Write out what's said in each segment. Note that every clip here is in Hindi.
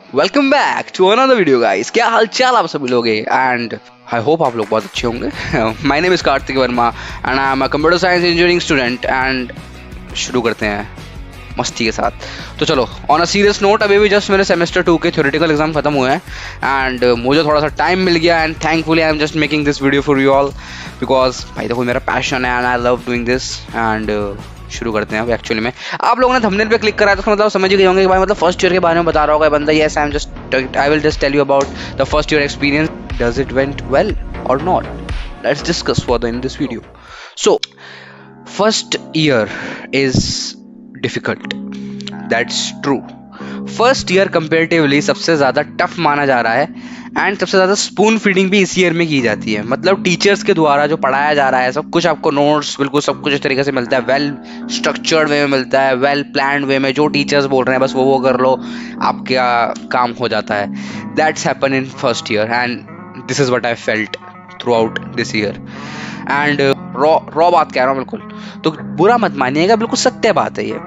Welcome back to another video guys. क्या हाल चाल आप सभी लोग एंड आई होप आप लोग बहुत अच्छे होंगे। My name is Kartik Verma and I am a computer science engineering student and शुरू करते हैं मस्ती के साथ। तो चलो ऑन अ सीरियस नोट, अभी भी जस्ट मेरे सेमेस्टर 2 के थ्योरेटिकल एग्जाम खत्म हुए हैं एंड मुझे थोड़ा सा टाइम मिल गया and thankfully I am just making this video for you all because भाई देखो मेरा पैशन है and I love doing this and शुरू करते हैं। अब एक्चुअली में आप लोगों ने थंबनेल पे क्लिक करा तो मतलब समझ ही गए होंगे कि भाई मतलब फर्स्ट ईयर के बारे में बता रहा होगा बंदा। Yes I will just tell you about the first year experience. Does it went well or not? Let's discuss further in this video. So first year is difficult, that's true. First year comparatively सबसे ज़्यादा टफ माना जा रहा है एंड सबसे ज़्यादा स्पून फीडिंग भी इस ईयर में की जाती है। मतलब टीचर्स के द्वारा जो पढ़ाया जा रहा है सब कुछ आपको नोट्स बिल्कुल सब कुछ इस तरीके से मिलता है, वेल स्ट्रक्चर्ड वे में मिलता है, वेल प्लान्ड वे में। जो टीचर्स बोल रहे हैं बस वो कर लो, आपका काम हो जाता है। That's happen in first year and this is what I felt through out this year and raw बात कह रहा हूँ बिल्कुल, तो बुरा मत मानिएगा, बिल्कुल सत्य बात है ये।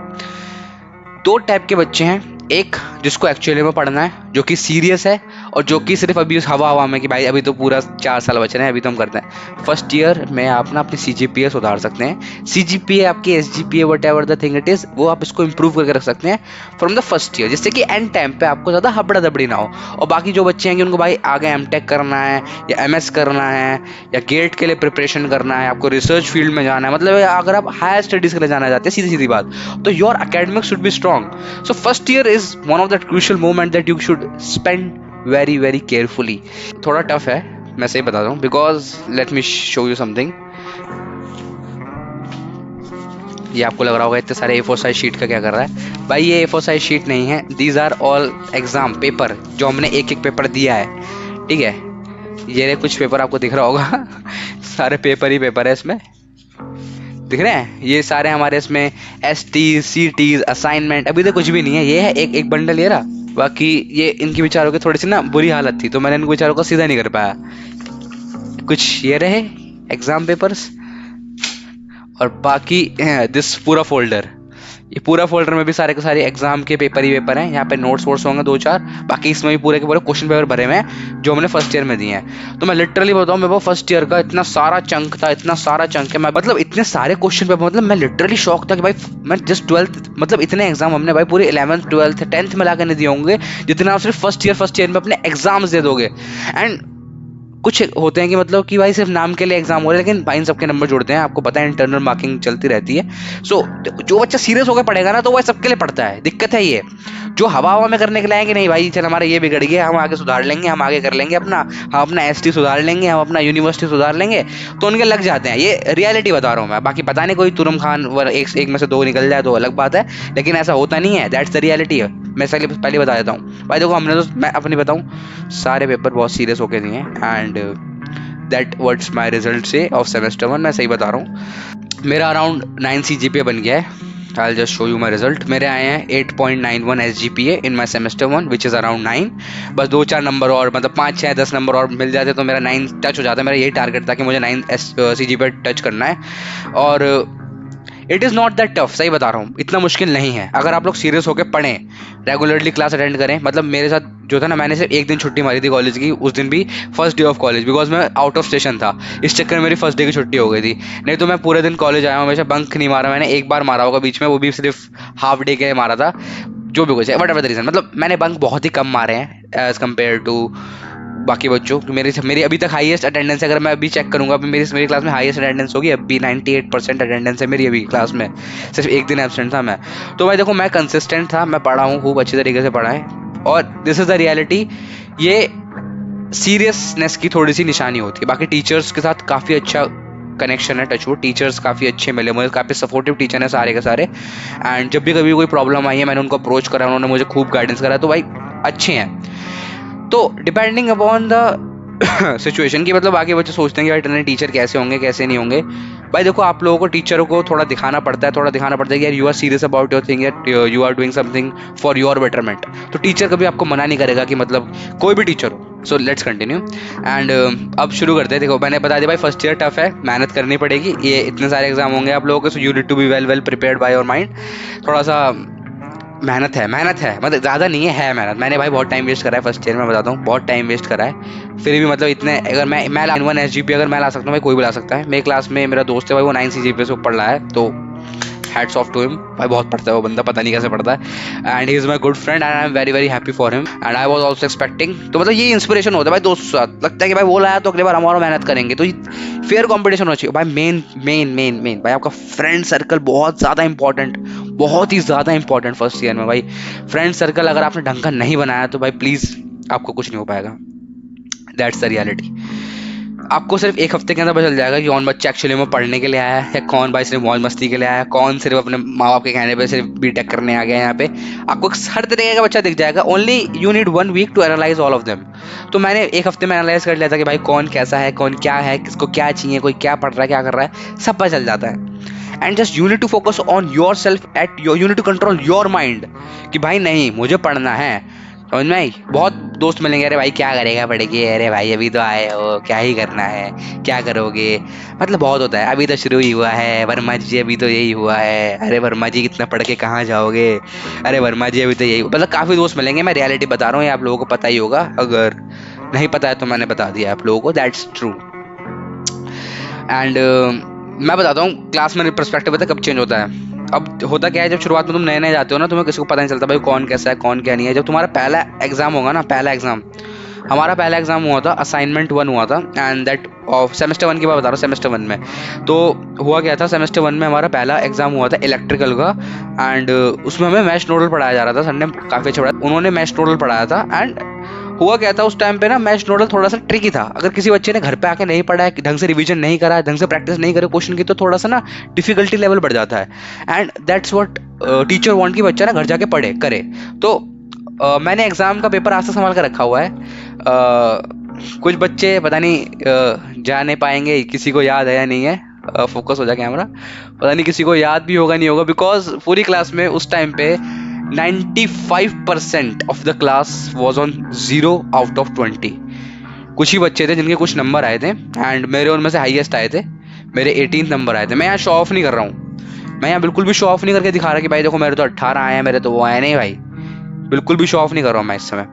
दो टाइप के बच्चे हैं, एक जिसको एक्चुअली में पढ़ना है जो कि सीरियस है और जो कि सिर्फ अभी उस हवा में कि भाई अभी तो पूरा 4 साल बचे हैं अभी तो हम करते हैं। फर्स्ट ईयर में आप ना अपनी CGPA सुधार सकते हैं। CGPA आपकी SGPA what ever the thing it is, वो आप इसको इंप्रूव करके रख सकते हैं फ्रॉम द फर्स्ट ईयर, जिससे कि एंड टाइम पे आपको ज़्यादा हबड़ा दबड़ी ना हो। और बाकी जो बच्चे हैं कि उनको भाई आगे M.Tech करना है या MS करना है या गेट के लिए प्रिपरेशन करना है, आपको रिसर्च फील्ड में जाना है, मतलब अगर आप हायर स्टडीज़ के लिए जाना चाहते हैं सीधी सीधी बात, तो your academic should be strong. So first year is one of that crucial moment that you should spend very very carefully. थोड़ा टफ है, मैं सही बता रहा हूँ, because let me show you something. ये आपको लग रहा होगा इतने सारे A4 साइज शीट का क्या कर रहा है भाई। ये A4 साइज शीट नहीं है, these are all exam paper जो हमने एक एक पेपर दिया है, ठीक है। ये कुछ पेपर आपको दिख रहा होगा सारे पेपर ही पेपर है इसमें, दिख रहे हैं ये सारे हमारे इसमें ST CT असाइनमेंट, अभी तो कुछ भी नहीं है। ये है एक एक बंडल ये रहा। बाकी ये इनकी बेचारों की थोड़ी सी ना बुरी हालत थी तो मैंने इनको बेचारों को सीधा नहीं कर पाया। कुछ ये रहे एग्जाम पेपर्स और बाकी दिस पूरा फोल्डर, ये पूरा फोल्डर में भी सारे के सारे एग्जाम के पेपर ही पेपर हैं। यहाँ पे नोट्स वोट्स होंगे 2-4, बाकी इसमें भी पूरे के पूरे क्वेश्चन पेपर भरे हुए हैं जो हमने फर्स्ट ईयर में दिए हैं। तो मैं लिटरली बताऊँ, मेरे को फर्स्ट ईयर का इतना सारा चंक था, इतना सारा चंक है, मैं मतलब इतने सारे क्वेश्चन पेपर, मतलब मैं लिटरली शॉक था कि भाई मैं जस्ट 12th, मतलब इतने एग्जाम हमने भाई पूरे 11th 12th 10th में ला कर नहीं दिए होंगे जितना आप सिर्फ फर्स्ट ईयर में अपने एग्जाम्स दे दोगे। एंड कुछ होते हैं कि मतलब कि भाई सिर्फ नाम के लिए एग्जाम हो रहे हैं, लेकिन भाई इन सबके नंबर जुड़ते हैं, आपको पता है इंटरनल मार्किंग चलती रहती है। सो जो बच्चा सीरियस होकर पढ़ेगा ना तो वह सबके लिए पढ़ता है। दिक्कत है ये जो हवा हवा में करने के लिए आएंगे, नहीं भाई चल हमारा ये बिगड़ गया, हम आगे सुधार लेंगे, हम आगे कर लेंगे अपना, हम अपना ST सुधार लेंगे, हम अपना यूनिवर्सिटी सुधार लेंगे, तो उनके लग जाते हैं। ये रियलिटी बता रहा हूँ मैं। बाकी पता नहीं कोई तुरम खान एक में से 2 निकल जाए तो अलग बात है, लेकिन ऐसा होता नहीं है। दैट्स द रियलिटी है। मैं पहले बता देता हूँ भाई, देखो हमने तो, मैं अपनी बताऊँ, सारे पेपर बहुत सीरियस होके दिए and that what's my result से ऑफ सेमेस्टर 1। मैं सही बता रहा हूँ, मेरा अराउंड 9 CGPA बन गया है। I'll just show you my result. मेरे आए हैं 8.91 SGPA in my semester 1 which is around 9। बस 2-4 नंबर और, मतलब 5-6-10 नंबर और मिल जाते तो मेरा 9 टच हो जाता। मेरा यही टारगेट था कि मुझे 9 CGPA टच करना है और it is not that tough, सही बता रहा हूँ, इतना मुश्किल नहीं है अगर आप लोग सीरियस होकर पढ़ें, रेगुलरली क्लास अटेंड करें। मतलब मेरे साथ जो था ना, मैंने सिर्फ एक दिन छुट्टी मारी थी कॉलेज की, उस दिन भी first day of college, because मैं आउट ऑफ स्टेशन था, इस चक्कर में मेरी फर्स्ट डे की छुट्टी हो गई थी। नहीं तो मैं पूरे दिन कॉलेज आया हूँ, हमेशा बंक नहीं मारा मैंने, एक बार मारा होगा बीच में, वो भी सिर्फ हाफ डे के लिए मारा था, जो भी कुछ है वट एवर द रीज़न। मतलब मैंने बंक बहुत ही कम मारे हैं एज कम्पेयर टू बाकी बच्चों। मेरी अभी तक हाईएस्ट अटेंडेंस है, अगर मैं अभी चेक करूंगा मेरी क्लास में हाईएस्ट अटेंडेंस होगी अभी, 98% अटेंडेंस है मेरी अभी क्लास में, सिर्फ एक दिन एब्सेंट था मैं। तो भाई देखो मैं कंसिस्टेंट था, मैं पढ़ा हूँ खूब अच्छी तरीके से पढ़ा है और दिस इज़ द रियलिटी। ये सीरियसनेस की थोड़ी सी निशानी होती है। बाकी टीचर्स के साथ काफ़ी अच्छा कनेक्शन है, टचवुड टीचर्स काफ़ी अच्छे मिले मुझे, काफ़ी सपोर्टिव टीचर हैं सारे के सारे। एंड जब भी कभी कोई प्रॉब्लम आई है मैंने उनको अप्रोच करा, उन्होंने मुझे खूब गाइडेंस करा, तो भाई अच्छे हैं। तो डिपेंडिंग अपॉन द सिचुएशन की, मतलब आगे बच्चे सोचते हैं कि भाई टर्नरी टीचर कैसे होंगे कैसे नहीं होंगे। भाई देखो आप लोगों को टीचरों को थोड़ा दिखाना पड़ता है कि यार you are serious about your thing, you are doing something for your betterment. तो टीचर कभी आपको मना नहीं करेगा कि मतलब कोई भी टीचर हो। सो लेट्स कंटिन्यू एंड अब शुरू करते हैं। देखो मैंने बता दिया भाई फर्स्ट ईयर टफ है, मेहनत करनी पड़ेगी, ये इतने सारे एग्जाम होंगे आप लोगों के, so you need to be well prepared by your mind. थोड़ा सा मेहनत है, मतलब ज़्यादा नहीं है मेहनत। मैंने भाई बहुत टाइम वेस्ट करा है फर्स्ट ईयर में, बताता हूँ बहुत टाइम वेस्ट करा है। फिर भी मतलब इतने, अगर मैं N1 SGP अगर मैं ला सकता हूँ भाई, कोई भी ला सकता है। मेरे क्लास में मेरा दोस्त है भाई, वो 9 CGPA से ऊपर लाया है, तो हैट्स ऑफ टू हिम भाई। बहुत पढ़ता है वो बंदा, पता नहीं कैसे पढ़ता है। And he is my good friend and I am very very happy for him and I was also expecting. तो मतलब ये इंस्पिरेशन होता है भाई दोस्तों के साथ, लगता है कि भाई वो लाया तो अगली बार हम और मेहनत करेंगे। तो फेयर कंपटीशन होना चाहिए भाई। मेन भाई आपका फ्रेंड सर्कल बहुत ज़्यादा इंपॉर्टेंट, बहुत ही ज़्यादा इंपॉर्टेंट फर्स्ट ईयर में भाई। फ्रेंड सर्कल अगर आपने ढंग का नहीं बनाया तो भाई प्लीज़ आपको कुछ नहीं हो पाएगा। That's the reality. आपको सिर्फ एक हफ्ते के अंदर पता चल जाएगा कि कौन बच्चा एक्चुअली में पढ़ने के लिए आया है, या कौन भाई सिर्फ मौज मस्ती के लिए आया है, कौन सिर्फ अपने माँ बाप के कहने पे सिर्फ बीटेक करने आ गया है। यहाँ पे आपको हर तरीके का बच्चा दिख जाएगा। Only you need 1 week to analyse all of them. तो मैंने एक हफ्ते में एनालाइज कर लिया था कि भाई कौन कैसा है, कौन क्या है, किसको क्या चाहिए, कोई क्या पढ़ रहा है, क्या कर रहा है, सब पता चल जाता है। And just you need to focus on your self at your, you need to control your mind कि भाई नहीं मुझे पढ़ना है। समझ में आई? बहुत दोस्त मिलेंगे, अरे भाई क्या करेगा पढ़ के, अरे भाई अभी तो आए हो, क्या ही करना है, क्या करोगे, मतलब बहुत होता है, अभी तो शुरू ही हुआ है, वर्मा जी अभी तो यही हुआ है, अरे वर्मा जी कितना पढ़ के कहाँ जाओगे, अरे वर्मा जी अभी तो यही, मतलब काफ़ी दोस्त मिलेंगे। मैं रियलिटी बता रहा हूँ, ये आप लोगों को पता ही होगा, अगर नहीं पता है तो मैंने बता दिया आप लोगों को, दैट्स ट्रू। एंड मैं बताता हूँ क्लास में पर्सपेक्टिव पता कब चेंज होता है। अब होता क्या है, जब शुरुआत में तुम नए नए जाते हो ना, तुम्हें किसी को पता नहीं चलता भाई कौन कैसा है कौन क्या नहीं है। जब तुम्हारा पहला एग्जाम होगा ना, पहला एग्जाम, हमारा पहला एग्जाम हुआ था असाइनमेंट 1 हुआ था, एंड दैट ऑफ सेमेस्टर 1 की बात बता रहा हूँ। सेमेस्टर 1 में तो हुआ क्या था, सेमेस्टर 1 में हमारा पहला एग्जाम हुआ था इलेक्ट्रिकल का, एंड उसमें हमें मैश नोडल पढ़ाया जा रहा था। सर ने काफ़ी अच्छा पढ़ाया, उन्होंने मैश नोडल पढ़ाया था। एंड हुआ क्या था उस टाइम पे ना, मैश नोडल थोड़ा सा ट्रिकी था। अगर किसी बच्चे ने घर पे आके नहीं पढ़ा है, ढंग से रिवीजन नहीं करा है, ढंग से प्रैक्टिस नहीं करे क्वेश्चन की, तो थोड़ा सा ना डिफिकल्टी लेवल बढ़ जाता है। And that's what teacher want कि बच्चा ना घर जाके पढ़े करे। तो मैंने एग्जाम का पेपर आज तक संभाल कर रखा हुआ है। कुछ बच्चे पता नहीं जा नहीं पाएंगे, किसी को याद है या नहीं है, फोकस हो जाए कैमरा, पता नहीं किसी को याद भी होगा नहीं होगा, बिकॉज पूरी क्लास में उस टाइम पे 95% of the class was on 0 out of 20। कुछ ही बच्चे थे जिनके कुछ नंबर आए थे, एंड मेरे उनमें से हाईएस्ट आए थे, मेरे 18 नंबर आए थे। मैं यहाँ शो ऑफ नहीं कर रहा हूँ, मैं यहाँ बिल्कुल भी शो ऑफ नहीं करके दिखा रहा कि भाई देखो मेरे तो 18 आए हैं, मेरे तो वो आए नहीं भाई, बिल्कुल भी शो ऑफ नहीं कर रहा हूँ मैं इस समय।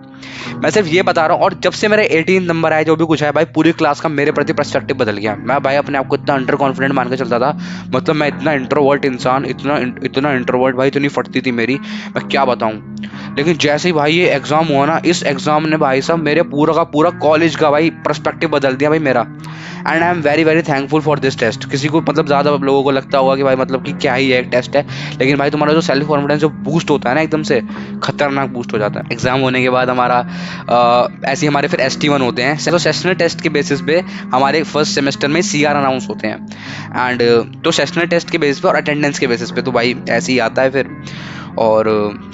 मैं सिर्फ ये बता रहा हूँ, और जब से मेरे 18 नंबर आए, जो भी कुछ है भाई, पूरी क्लास का मेरे प्रति पर्सपेक्टिव बदल गया। मैं भाई अपने आप को इतना अंडर कॉन्फिडेंट मान के चलता था, मतलब मैं इतना इंट्रोवर्ट इंसान, इतना इंट्रोवर्ट भाई, इतनी फटती थी मेरी, मैं क्या बताऊँ। लेकिन जैसे ही भाई ये एग्जाम हुआ ना, इस एग्जाम ने भाई साहब मेरे पूरा का पूरा कॉलेज का भाई पर्सपेक्टिव बदल दिया भाई मेरा। And I am very very thankful for this test. किसी को मतलब ज़्यादा लोगों को लगता होगा कि भाई मतलब कि क्या ही है, एक टेस्ट है, लेकिन भाई तुम्हारा जो सेल्फ कॉन्फिडेंस जो बूस्ट होता है ना, एकदम से खतरनाक बूस्ट हो जाता है। एग्जाम होने के बाद हमारा ऐसे ही हमारे फिर ST1 होते हैं, तो सेशनल टेस्ट के बेसिस पे हमारे फर्स्ट सेमेस्टर में CR अनाउंस होते हैं। एंड तो सेशनल टेस्ट के बेसिस पे और अटेंडेंस के बेसिस पे तो भाई ऐसे ही आता है फिर। और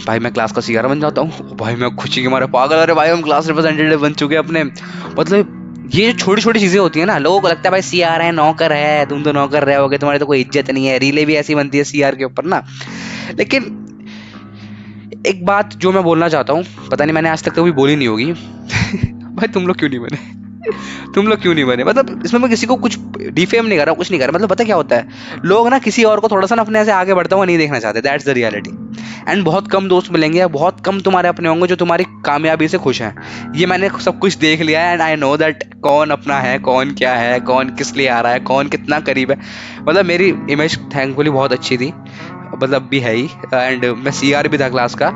भाई मैं क्लास का CR बन जाता हूँ भाई, मैं खुशी के मारे पागल, अरे भाई हम क्लास रिप्रेजेंटेटिव बन चुके हैं अपने। मतलब ये जो छोटी छोटी चीजें होती है ना, लोगों को लगता है भाई CR है, नौकर है, तुम तो नौकर रहे होगे, तुम्हारी तो कोई इज्जत नहीं है। रीले भी ऐसी बनती है CR के ऊपर ना। लेकिन एक बात जो मैं बोलना चाहता हूँ, पता नहीं मैंने आज तक कभी बोली नहीं होगी भाई तुम लोग क्यों नहीं बने तुम लोग क्यों नहीं बने, मतलब इसमें मैं किसी को कुछ डिफेम नहीं कर रहा, कुछ नहीं कर रहा। मतलब पता क्या होता है, लोग ना किसी और को थोड़ा सा ना अपने से आगे बढ़ता हुआ नहीं देखना चाहते, दैट्स द रियलिटी। एंड बहुत कम दोस्त मिलेंगे या बहुत कम तुम्हारे अपने होंगे जो तुम्हारी कामयाबी से खुश हैं। ये मैंने सब कुछ देख लिया है, एंड आई नो दैट कौन अपना है, कौन क्या है, कौन किस लिए आ रहा है, कौन कितना करीब है। मतलब मेरी इमेज थैंकफुली बहुत अच्छी थी, मतलब भी है ही, एंड मैं CR भी था क्लास का।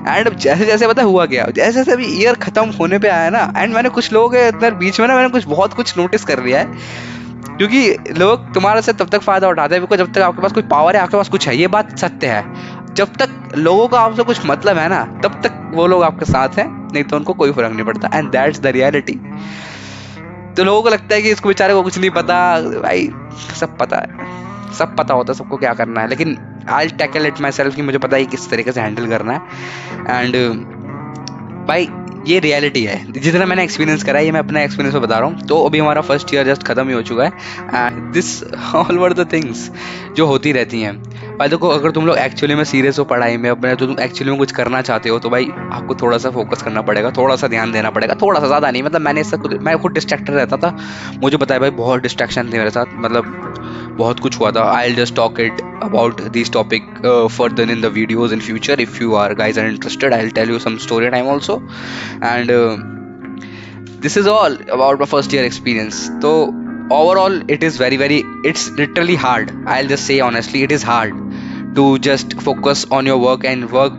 एंड जैसे जैसे पता हुआ क्या, जैसे जैसे अभी ईयर खत्म होने पे आया ना, एंड मैंने कुछ लोगों के अंदर बीच में ना मैंने कुछ बहुत कुछ नोटिस कर लिया है। क्योंकि लोग तुम्हारे से तब तक फायदा उठाते हैं बिकॉज जब तक आपके पास कोई पावर है, आपके पास कुछ है, ये बात सत्य है। जब तक लोगों का आपसे कुछ मतलब है ना, तब तक वो लोग आपके साथ हैं, नहीं तो उनको कोई फर्क नहीं पड़ता। And that's the reality. तो लोगों को लगता है कि इसको बेचारे को कुछ नहीं पता, भाई सब पता है, सब पता होता है सबको क्या करना है। लेकिन आई टैकल इट माई सेल्फ कि मुझे पता है किस तरीके से हैंडल करना है। एंड भाई ये रियलिटी है, जितना मैंने एक्सपीरियंस करा है ये मैं अपना एक्सपीरियंस में बता रहा हूँ। तो अभी हमारा फर्स्ट ईयर जस्ट खत्म ही हो चुका है, and this all were the things जो होती रहती हैं। भाई देखो, अगर तुम लोग एक्चुअली में सीरियस हो पढ़ाई में अपने, तो तुम एक्चुअली में कुछ करना चाहते हो, तो भाई आपको थोड़ा सा फोकस करना पड़ेगा, थोड़ा सा ध्यान देना पड़ेगा, थोड़ा सा, ज़्यादा नहीं। मतलब मैं खुद डिस्ट्रैक्टेड रहता था, मुझे पता है भाई, बहुत डिस्ट्रैक्शन थी मेरे साथ, मतलब बहुत कुछ हुआ था। I will just talk it about this topic further in the videos in future. If you are guys are interested, I will tell you some story time also. एंड this is all about my first year experience. So overall it is very, it's literally hard. I'll just say honestly, it is hard to just focus on your work and work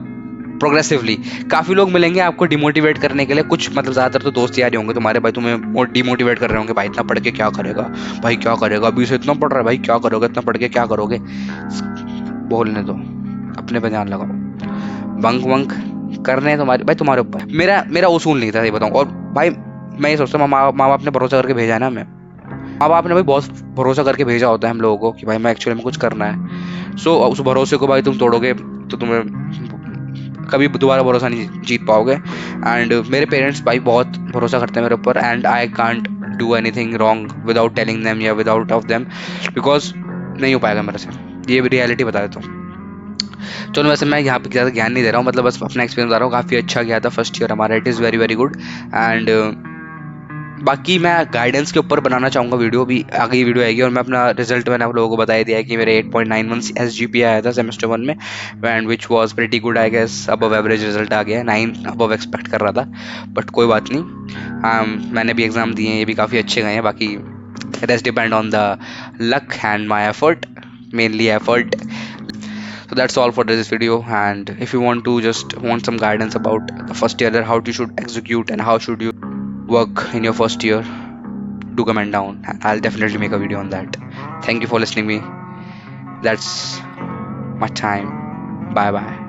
progressively. काफ़ी लोग मिलेंगे आपको डिमोटिवेट करने के लिए, कुछ मतलब ज़्यादातर तो दोस्त यार ही होंगे तुम्हारे भाई, तुम्हें डिमोटिवेट कर रहे होंगे, भाई इतना पढ़ के क्या करेगा, भाई क्या करेगा, अभी से इतना पढ़ रहा है, भाई क्या करोगे, इतना पढ़ के क्या करोगे। बोलने दो, अपने पे ध्यान लगाओ, बंक वंक करने हैं तुम्हारे भाई, तुम्हारे ऊपर। मेरा उसूल नहीं था, ये बताऊँ। और भाई मैं ये सोचता हूँ, माँ बाप ने भरोसा करके भेजा है ना हमें, माँ बाप ने भाई बहुत भरोसा करके भेजा होता है हम लोगों को कि भाई मैं एक्चुअली में कुछ करना है। सो उस भरोसे को भाई तुम तोड़ोगे तो तुम्हें कभी दोबारा भरोसा नहीं जीत पाओगे। एंड मेरे पेरेंट्स भाई बहुत भरोसा करते हैं मेरे ऊपर, and I can't do anything wrong without telling them या विदाउट ऑफ देम, बिकॉज नहीं हो पाएगा मेरे से, ये रियलिटी बता देता हूँ। चलो वैसे मैं यहाँ पे ज़्यादा ज्ञान नहीं दे रहा हूँ, मतलब बस अपना एक्सपीरियंस बता रहा हूँ। काफ़ी अच्छा गया था फर्स्ट ईयर हमारा, it is very good. And बाकी मैं गाइडेंस के ऊपर बनाना चाहूँगा वीडियो, भी आगे वीडियो आएगी। और मैं अपना रिजल्ट मैंने आप लोगों को बता दिया है कि मेरे 8.91 SGPA आया था सेमेस्टर 1 में, and which was pretty good, I guess above average result आ गया है, 9 अबव एक्सपेक्ट कर रहा था, बट कोई बात नहीं। मैंने भी एग्ज़ाम दिए हैं, ये भी काफ़ी अच्छे गए हैं। बाकी rest depend on the luck and my effort, mainly effort. So that's all for this video, and if you want some guidance about the first year, how you should execute and how should you work in your first year, do comment down. I'll definitely make a video on that. Thank you for listening me. That's my time. Bye bye.